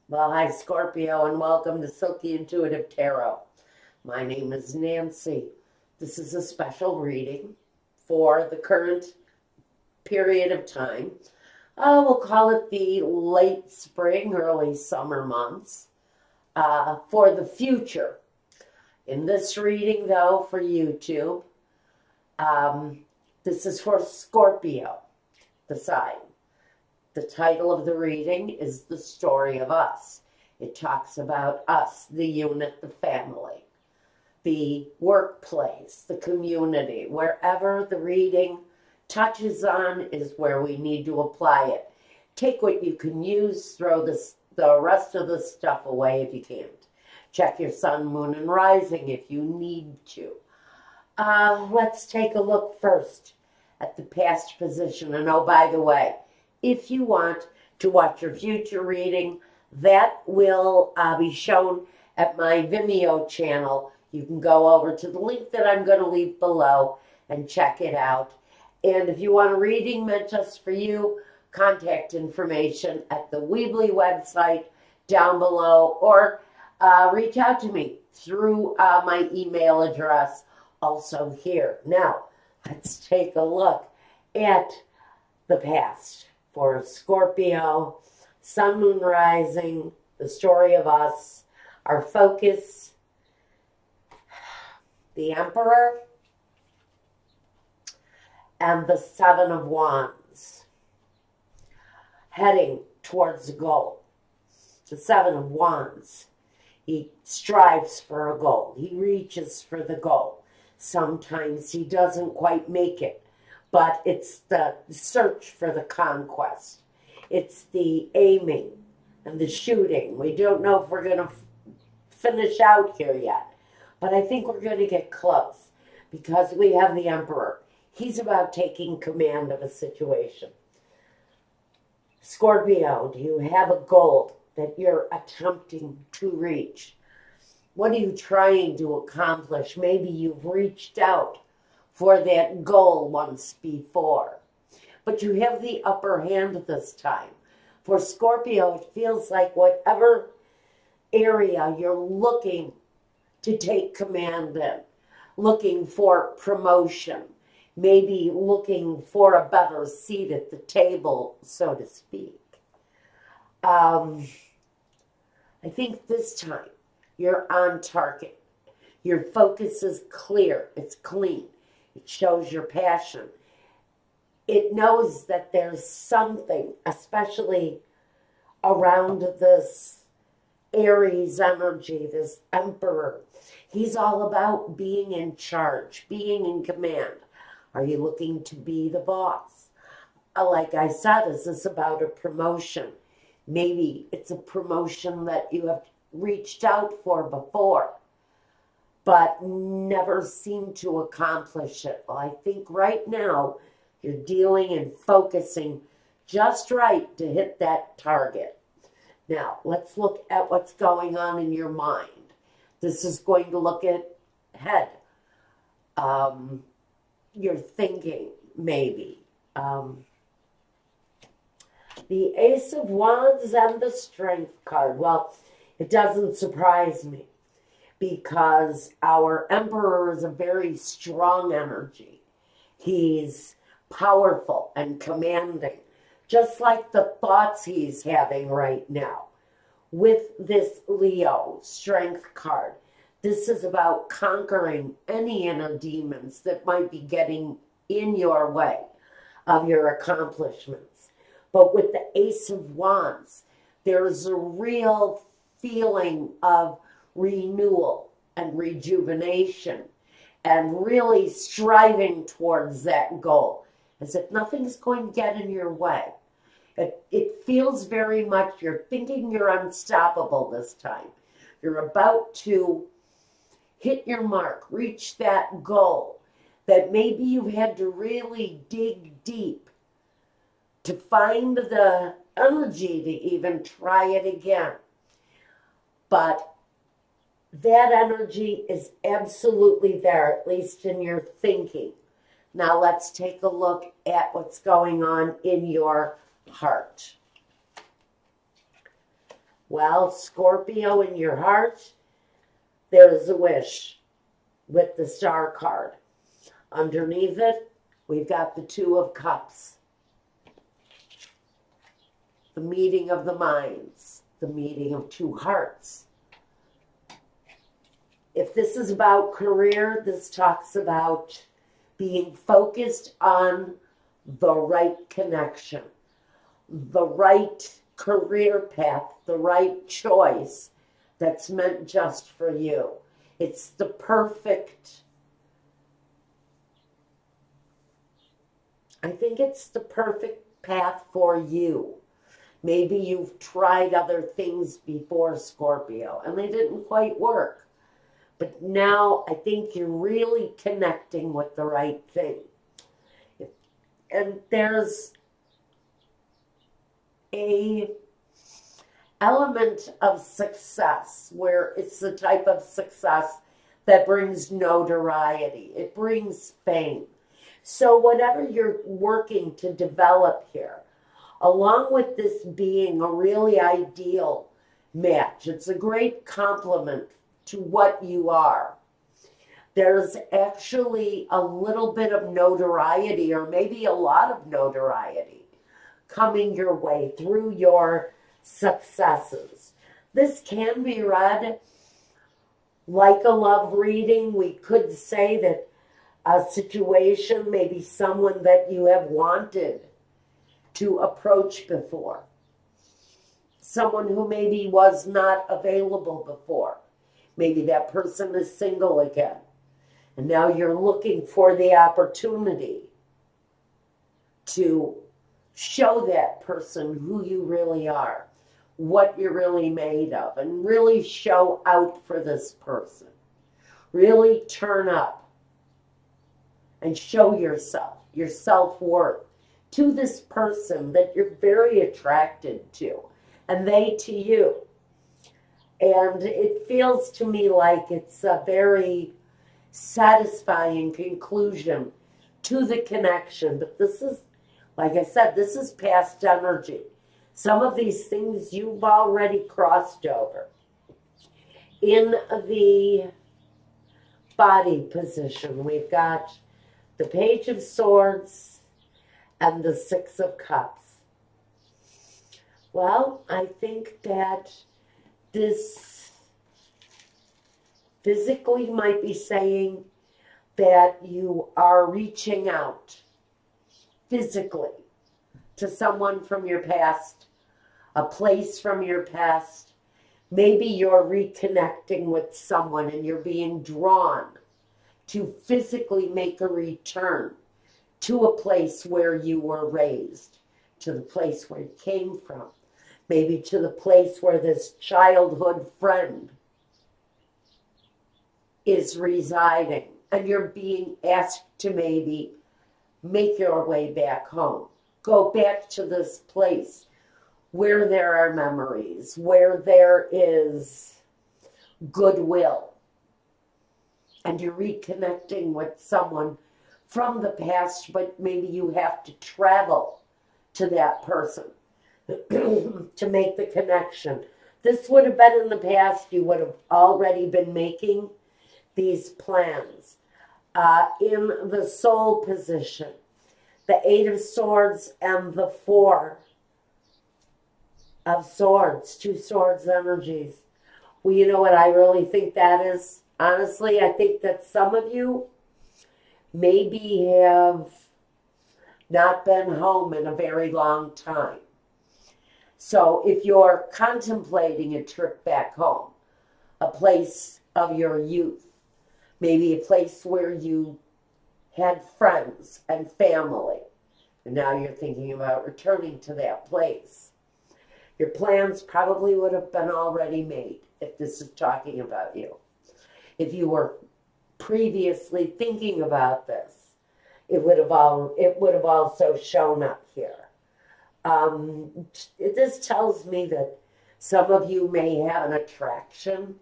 Well, hi, Scorpio, and welcome to Silky Intuitive Tarot. My name is Nancy. This is a special reading for the current period of time. We'll call it the late spring, early summer months for the future. In this reading, though, for YouTube, this is for Scorpio, the sign. The title of the reading is The Story of Us. It talks about us, the unit, the family, the workplace, the community. Wherever the reading touches on is where we need to apply it. Take what you can use, throw the rest of the stuff away if you can't. Check your sun, moon, and rising if you need to. Let's take a look first at the past position. And oh, by the way, if you want to watch your future reading, that will be shown at my Vimeo channel. You can go over to the link that I'm going to leave below and check it out. And if you want a reading meant just for you, contact information at the Weebly website down below, or reach out to me through my email address also here. Now, let's take a look at the past. For Scorpio, sun, moon, rising, the story of us, our focus, the Emperor, and the Seven of Wands, heading towards the goal. The Seven of Wands, he strives for a goal. He reaches for the goal. Sometimes he doesn't quite make it. But it's the search for the conquest. It's the aiming and the shooting. We don't know if we're going to finish out here yet. But I think we're going to get close because we have the Emperor. He's about taking command of a situation. Scorpio, do you have a goal that you're attempting to reach? What are you trying to accomplish? Maybe you've reached out for that goal once before. But you have the upper hand this time. For Scorpio, it feels like whatever area you're looking to take command in, looking for promotion, maybe looking for a better seat at the table, so to speak. I think this time you're on target. Your focus is clear. It's clean. It shows your passion. It knows that there's something, especially around this Aries energy, this Emperor. He's all about being in charge, being in command. Are you looking to be the boss? Like I said, is this about a promotion? Maybe it's a promotion that you have reached out for before, but never seem to accomplish it. Well, I think right now you're dealing and focusing just right to hit that target. Now, let's look at what's going on in your mind. This is going to look at head. You're thinking, maybe. The Ace of Wands and the Strength card. Well, it doesn't surprise me, because our Emperor is a very strong energy. He's powerful and commanding, just like the thoughts he's having right now. With this Leo Strength card, this is about conquering any inner demons that might be getting in your way of your accomplishments. But with the Ace of Wands, there's a real feeling of renewal and rejuvenation and really striving towards that goal, as if nothing's going to get in your way. It feels very much you're thinking you're unstoppable this time. You're about to hit your mark, reach that goal that maybe you've had to really dig deep to find the energy to even try it again. But that energy is absolutely there, at least in your thinking. Now let's take a look at what's going on in your heart. Well, Scorpio, in your heart, there's a wish with the Star card. Underneath it, we've got the Two of Cups. The meeting of the minds, the meeting of two hearts. If this is about career, this talks about being focused on the right connection, the right career path, the right choice that's meant just for you. It's the perfect, I think it's the perfect path for you. Maybe you've tried other things before, Scorpio, and they didn't quite work. But now I think you're really connecting with the right thing. And there's a element of success where it's the type of success that brings notoriety. It brings fame. So whatever you're working to develop here, along with this being a really ideal match, it's a great compliment to what you are. There's actually a little bit of notoriety, or maybe a lot of notoriety, coming your way through your successes. This can be read like a love reading. We could say that a situation, maybe someone that you have wanted to approach before, someone who maybe was not available before. Maybe that person is single again, and now you're looking for the opportunity to show that person who you really are, what you're really made of, and really show out for this person. Really turn up and show yourself, your self-worth, to this person that you're very attracted to, and they to you. And it feels to me like it's a very satisfying conclusion to the connection. But this is, like I said, this is past energy. Some of these things you've already crossed over. In the body position, we've got the Page of Swords and the Six of Cups. Well, I think that this physically might be saying that you are reaching out physically to someone from your past, a place from your past. Maybe you're reconnecting with someone and you're being drawn to physically make a return to a place where you were raised, to the place where you came from, maybe to the place where this childhood friend is residing, and you're being asked to maybe make your way back home. Go back to this place where there are memories, where there is goodwill, and you're reconnecting with someone from the past, but maybe you have to travel to that person to make the connection. This would have been in the past. You would have already been making these plans. In the soul position, the Eight of Swords and the Four of Swords, two swords energies. Well, you know what I really think that is? Honestly, I think that some of you maybe have not been home in a very long time. So if you're contemplating a trip back home, a place of your youth, maybe a place where you had friends and family, and now you're thinking about returning to that place, your plans probably would have been already made if this is talking about you. If you were previously thinking about this, it would have also shown up here. This tells me that some of you may have an attraction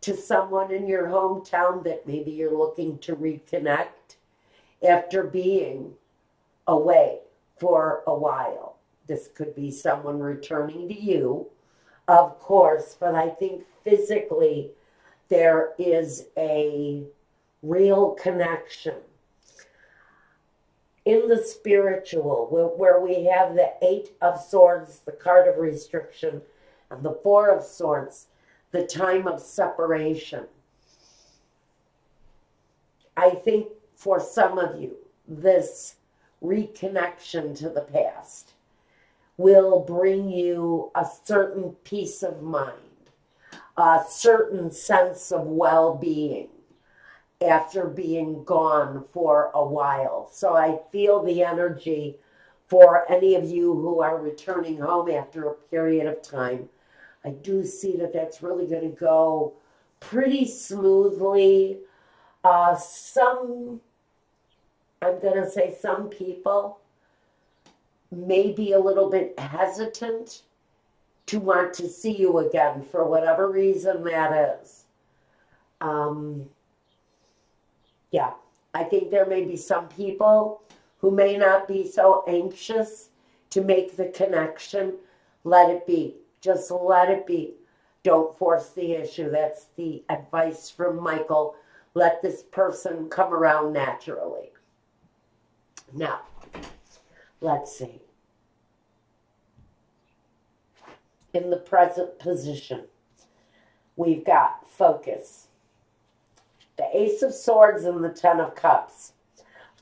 to someone in your hometown that maybe you're looking to reconnect after being away for a while. This could be someone returning to you, of course, but I think physically there is a real connection. In the spiritual, where we have the Eight of Swords, the card of restriction, and the Four of Swords, the time of separation. I think for some of you, this reconnection to the past will bring you a certain peace of mind, a certain sense of well-being after being gone for a while. So I feel the energy for any of you who are returning home after a period of time. I do see that that's really going to go pretty smoothly. I'm going to say some people may be a little bit hesitant to want to see you again for whatever reason that is. Yeah, I think there may be some people who may not be so anxious to make the connection. Let it be. Just let it be. Don't force the issue. That's the advice from Michael. Let this person come around naturally. Now, let's see. In the present position, we've got focus. The Ace of Swords and the Ten of Cups.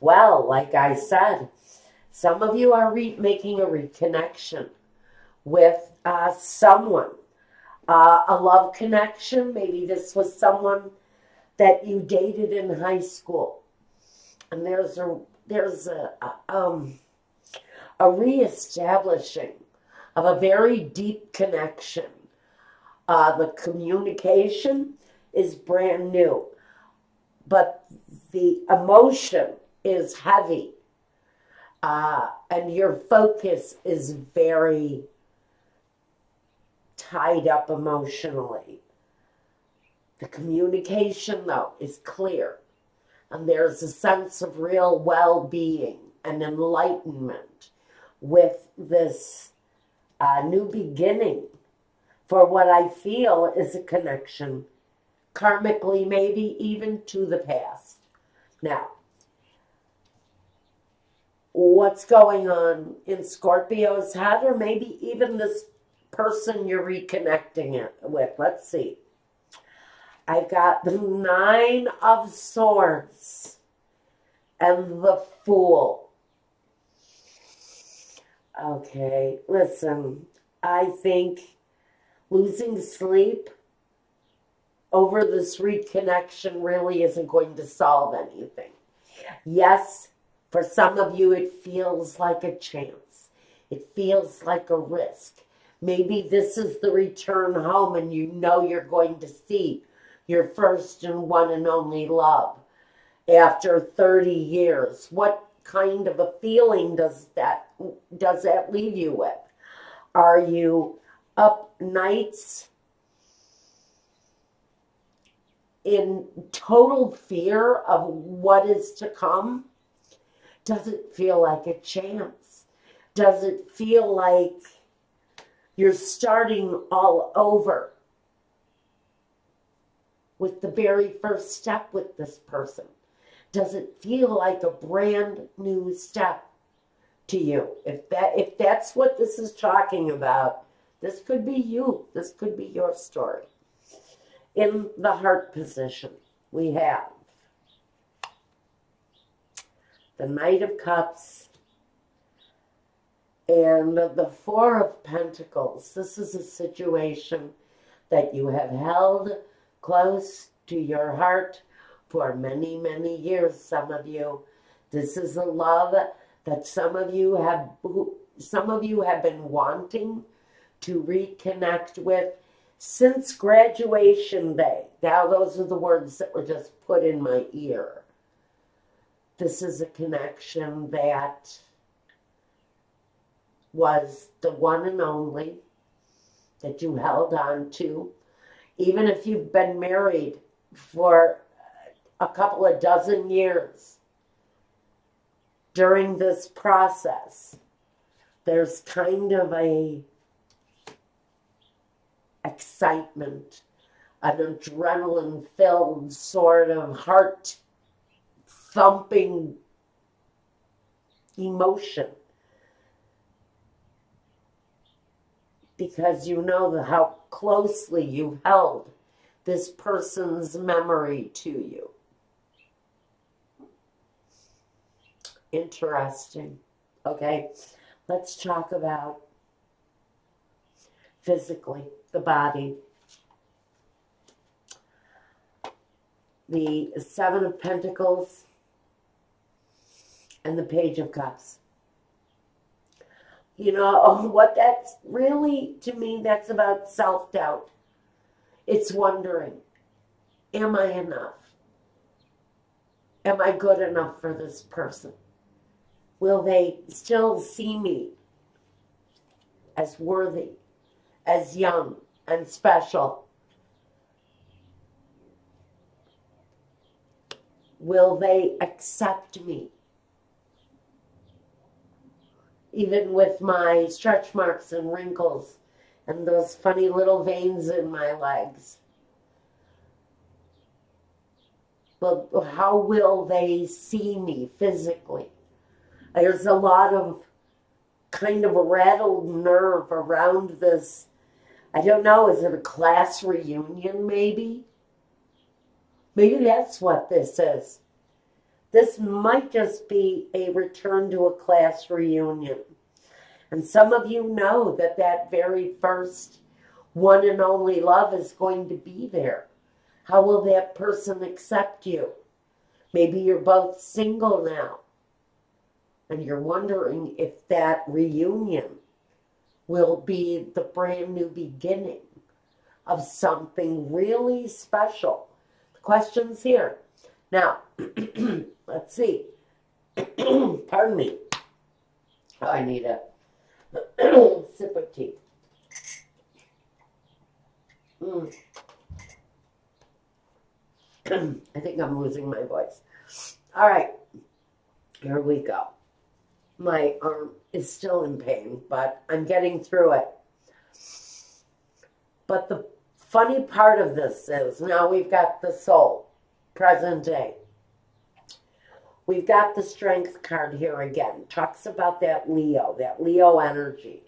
Well, like I said, some of you are making a reconnection with someone. A love connection. Maybe this was someone that you dated in high school. And there's a reestablishing of a very deep connection. The communication is brand new, but the emotion is heavy, and your focus is very tied up emotionally. The communication, though, is clear, and there's a sense of real well-being and enlightenment with this new beginning for what I feel is a connection, karmically maybe even to the past. Now, what's going on in Scorpio's head, or maybe even this person you're reconnecting it with? Let's see. I've got the Nine of Swords and the Fool. Okay, listen, I think losing sleep over this reconnection really isn't going to solve anything. Yes, for some of you it feels like a chance. It feels like a risk. Maybe this is the return home and you know you're going to see your first and one and only love after 30 years. What kind of a feeling does that leave you with? Are you up nights in total fear of what is to come? Does it feel like a chance? Does it feel like you're starting all over with the very first step with this person? Does it feel like a brand new step to you? If that's what this is talking about, this could be you. This could be your story. In the heart position, we have the Knight of Cups and the Four of Pentacles. This is a situation that you have held close to your heart for many, many years, some of you. This is a love that some of you have been wanting to reconnect with since graduation day. Now, those are the words that were just put in my ear. This is a connection that was the one and only that you held on to. Even if you've been married for a couple of dozen years, during this process, there's kind of a excitement, an adrenaline-filled sort of heart-thumping emotion. Because you know how closely you've held this person's memory to you. Interesting. Okay, let's talk about physically, the body. The Seven of Pentacles and the Page of Cups. You know, what that's really, to me, that's about self-doubt. It's wondering, am I enough? Am I good enough for this person? Will they still see me as worthy, as young and special? Will they accept me? Even with my stretch marks and wrinkles and those funny little veins in my legs. But how will they see me physically? There's a lot of kind of a rattled nerve around this. I don't know, is it a class reunion maybe? Maybe that's what this is. This might just be a return to a class reunion. And some of you know that that very first one and only love is going to be there. How will that person accept you? Maybe you're both single now. And you're wondering if that reunion will be the brand new beginning of something really special. The question's here. Now, let's see. Pardon me. Oh, I need a sip of tea. I think I'm losing my voice. All right. Here we go. My arm is still in pain, but I'm getting through it. But the funny part of this is, now we've got the soul, present day. We've got the Strength card here again. Talks about that Leo energy.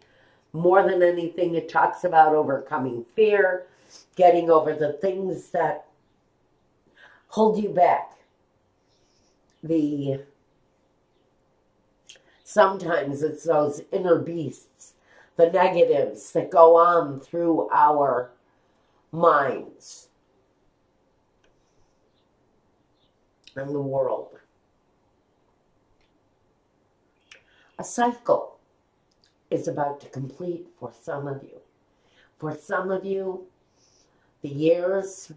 More than anything, it talks about overcoming fear, getting over the things that hold you back. Sometimes it's those inner beasts, the negatives that go on through our minds and the world. A cycle is about to complete for some of you. For some of you, the years,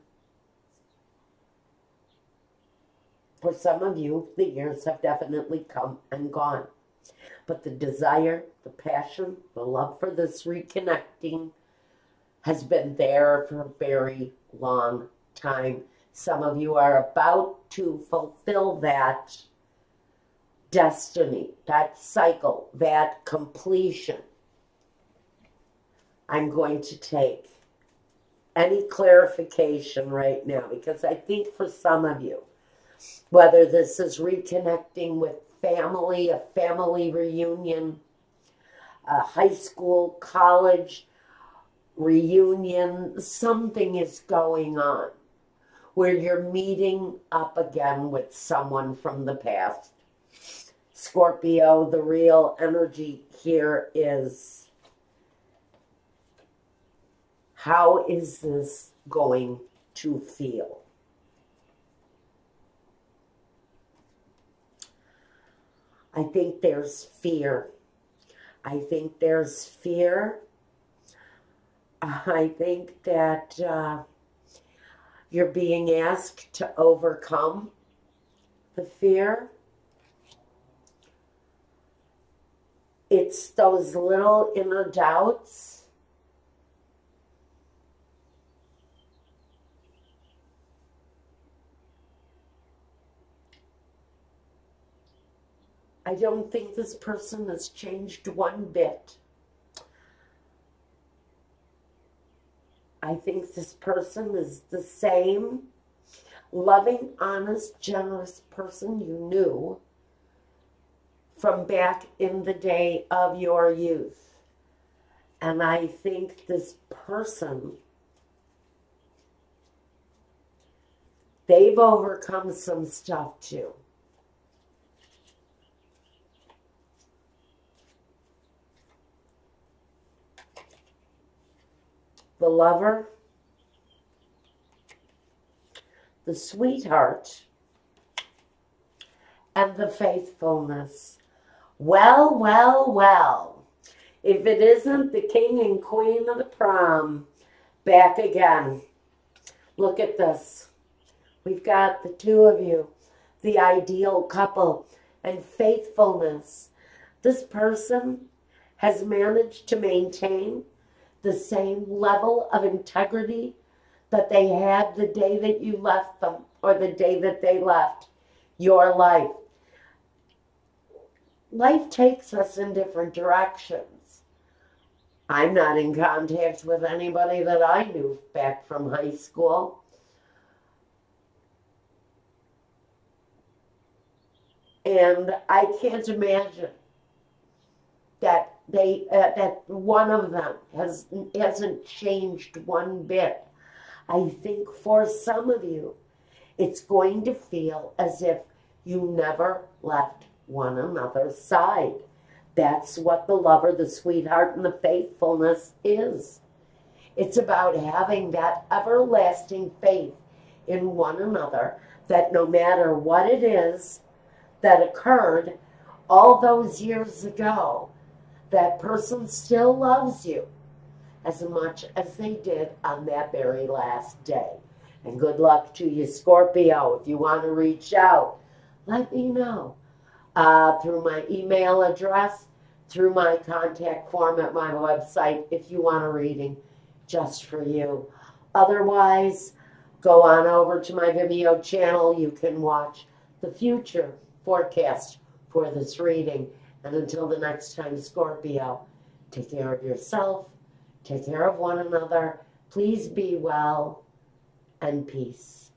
for some of you, the years have definitely come and gone. But the desire, the passion, the love for this reconnecting has been there for a very long time. Some of you are about to fulfill that destiny, that cycle, that completion. I'm going to take any clarification right now, because I think for some of you, whether this is reconnecting with family, a family reunion, a high school, college reunion, something is going on where you're meeting up again with someone from the past. Scorpio, the real energy here is, how is this going to feel? I think there's fear. I think there's fear. I think that you're being asked to overcome the fear. It's those little inner doubts. I don't think this person has changed one bit. I think this person is the same loving, honest, generous person you knew from back in the day of your youth. And I think this person, they've overcome some stuff too. The lover, the sweetheart, and the faithfulness. Well, well, well. If it isn't the king and queen of the prom, back again. Look at this. We've got the two of you, the ideal couple, and faithfulness. This person has managed to maintain the same level of integrity that they had the day that you left them or the day that they left your life. Life takes us in different directions. I'm not in contact with anybody that I knew back from high school. And I can't imagine that that one of them hasn't changed one bit. I think for some of you, it's going to feel as if you never left one another's side. That's what the lover, the sweetheart, and the faithfulness is. It's about having that everlasting faith in one another, that no matter what it is that occurred all those years ago, that person still loves you as much as they did on that very last day. And good luck to you, Scorpio. If you want to reach out, let me know through my email address, through my contact form at my website, if you want a reading just for you. Otherwise, go on over to my Vimeo channel. You can watch the future forecast for this reading. And until the next time, Scorpio, take care of yourself, take care of one another. Please be well, and peace.